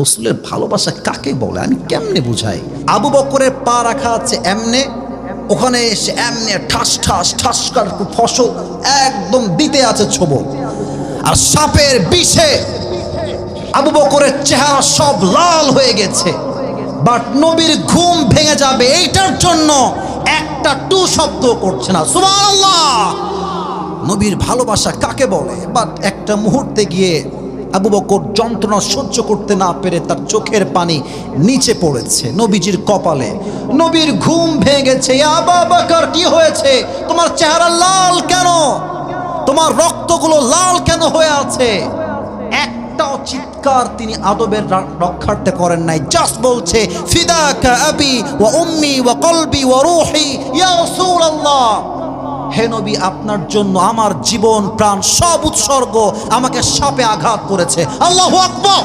রাসূলের ভালোবাসা কাকে বলে, আমি কেমনে বুঝাই? আবু বকরের পা রাখা আছে এমনে, ওখানে এসে এমনে ঠাস ঠাস ঠাস করে ফসল একদম দিতে আছে ছোবল, আর সাপের বিষে আবু বকরের চেহারা সব লাল হয়ে গেছে। বাট নবীর ঘুম ভেঙে যাবে এইটার জন্য একটা টু শব্দ করছে না। সুবহানাল্লাহ। নবীর ভালোবাসা কাকে বলে? বাট একটা মুহূর্তে গিয়ে আবু বকর যন্ত্রণা সহ্য করতে না পেরে তার চোখের পানি নিচে পড়েছে নবীজির কপালে। নবীর ঘুম ভেঙে গেছে। আবু বকর, কি হয়েছে? তোমার চেহারা লাল কেন? তোমার রক্তগুলো লাল কেন হয়ে আছে? একটাও চিৎকার তিনি আদবের রক্ষার্থে করেন নাই। জাস্ট বলছে, ফিদাকা আবি ওয়া উম্মি ওয়া কলবি ওয়া রূহি ইয়া রাসূলুল্লাহ, হে নবী, আপনার জন্য আমার জীবন প্রাণ সব উৎসর্গ। আমাকে সাপে আঘাত করেছে। আল্লাহু আকবার।